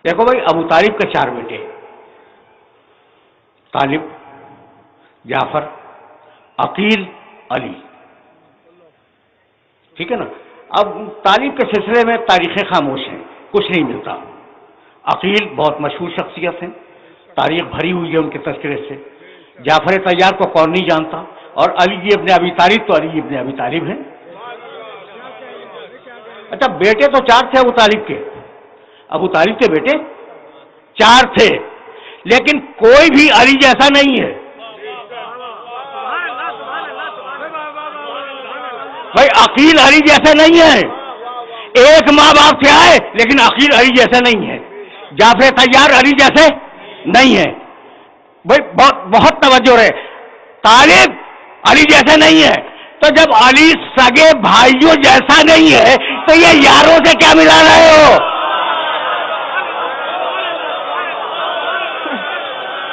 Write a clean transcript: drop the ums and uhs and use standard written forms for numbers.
دیکھو بھائی، ابو طالب کے 4 بیٹے، طالب، جعفر، عقیل، علی، ٹھیک ہے نا. اب طالب کے سلسلے میں تاریخیں خاموش ہیں، کچھ نہیں ملتا. عقیل بہت مشہور شخصیت ہیں، تاریخ بھری ہوئی ہے ان کے تذکرے سے. جعفر طیار کو کون نہیں جانتا، اور علی ابن ابی طالب تو علی ابن ابی طالب ہیں. اچھا، بیٹے تو 4 تھے ابو طالب کے، ابو طالب کے بیٹے 4 تھے، لیکن کوئی بھی علی جیسا نہیں ہے. بھائی عقیل علی جیسے نہیں ہے، ایک ماں باپ سے آئے لیکن عقیل علی جیسے نہیں ہے، جعفر طیار علی جیسے نہیں ہے. بھائی بہت توجہ رہے، طالب علی جیسے نہیں ہے، تو جب علی سگے بھائیوں جیسا نہیں ہے تو یہ یاروں سے کیا ملا رہے ہو؟